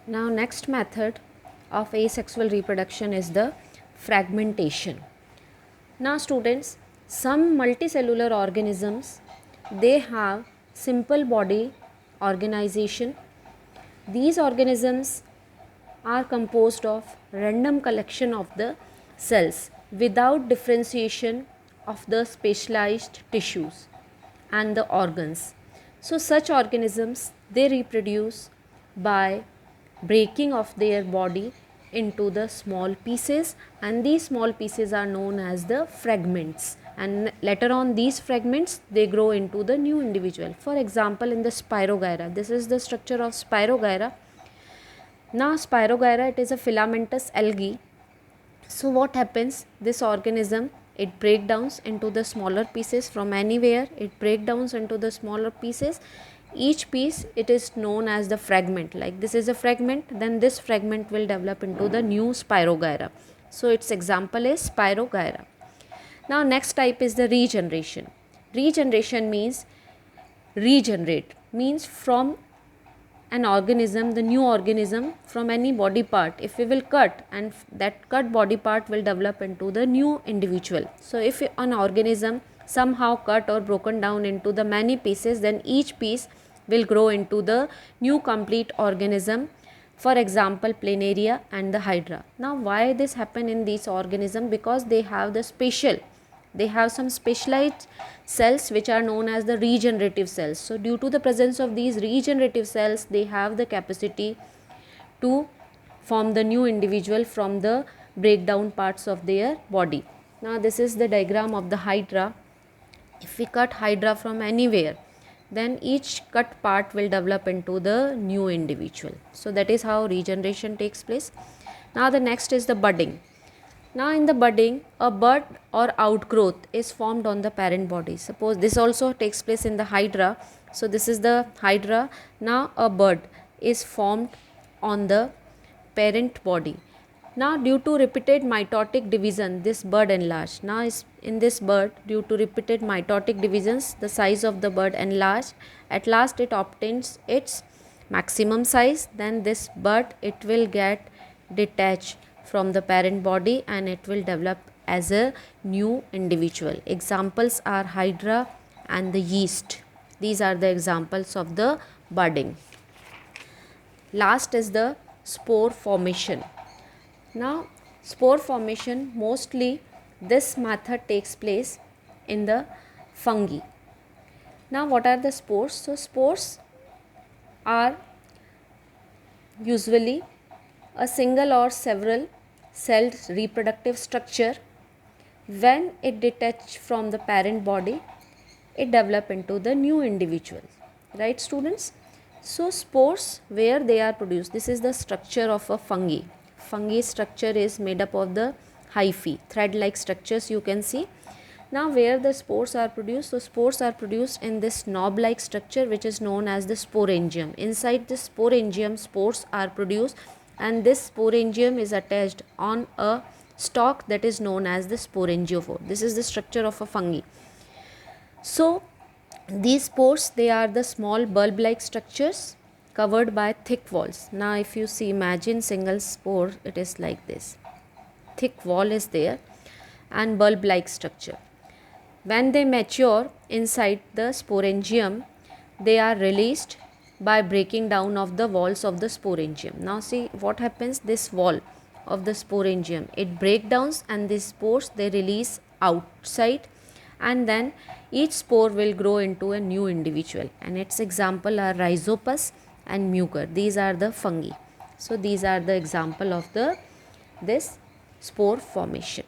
Now next method of asexual reproduction is the fragmentation. Now students, some multicellular organisms, they have simple body organization. These organisms are composed of random collection of the cells without differentiation of the specialized tissues and the organs. So such organisms, they reproduce by breaking of their body into the small pieces, and these small pieces are known as the fragments, and later on these fragments, they grow into the new individual. For example, in the Spirogyra, this is the structure of Spirogyra. Now Spirogyra, it is a filamentous algae. So what happens, this organism, it breaks down into the smaller pieces from anywhere, it breaks down into the smaller pieces. Each piece, it is known as the fragment. Like this is a fragment, then this fragment will develop into the new Spirogyra. So its example is Spirogyra. Now next type is the regeneration. Regeneration means regenerate, means from an organism, the new organism, from any body part, if we will cut, and that cut body part will develop into the new individual. So if an organism somehow cut or broken down into the many pieces, then each piece will grow into the new complete organism. For example, Planaria and the Hydra. Now why this happen in these organisms? Because they have the special, they have some specialized cells which are known as the regenerative cells. So due to the presence of these regenerative cells, they have the capacity to form the new individual from the breakdown parts of their body. Now this is the diagram of the Hydra. If we cut Hydra from anywhere, then each cut part will develop into the new individual. So that is how regeneration takes place. Now the next is the budding. Now in the budding, a bud or outgrowth is formed on the parent body. Suppose this also takes place in the Hydra. So this is the Hydra. Now a bud is formed on the parent body. Now due to repeated mitotic division, this bud enlarged. Now in this bud, due to repeated mitotic divisions, the size of the bud enlarged. At last it obtains its maximum size. Then this bud, it will get detached from the parent body and it will develop as a new individual. Examples are Hydra and the yeast. These are the examples of the budding. Last is the spore formation. Now spore formation, mostly this method takes place in the fungi. Now what are the spores? So spores are usually a single or several celled reproductive structure. When it detach from the parent body, it develop into the new individual. Right students? So spores, where they are produced, this is the structure of a fungi. Fungi structure is made up of the hyphae, thread like structures you can see. Now where the spores are produced? So spores are produced in this knob like structure which is known as the sporangium. Inside this sporangium, spores are produced, and this sporangium is attached on a stalk that is known as the sporangiophore. This is the structure of a fungi. So these spores, they are the small bulb like structures covered by thick walls. Now if you see, imagine single spore, it is like this. Thick wall is there and bulb like structure. When they mature inside the sporangium, they are released by breaking down of the walls of the sporangium. Now see what happens, this wall of the sporangium, it breaks down and these spores, they release outside, and then each spore will grow into a new individual, and its example are Rhizopus and Mucor. These are the fungi. So these are the example of this spore formation.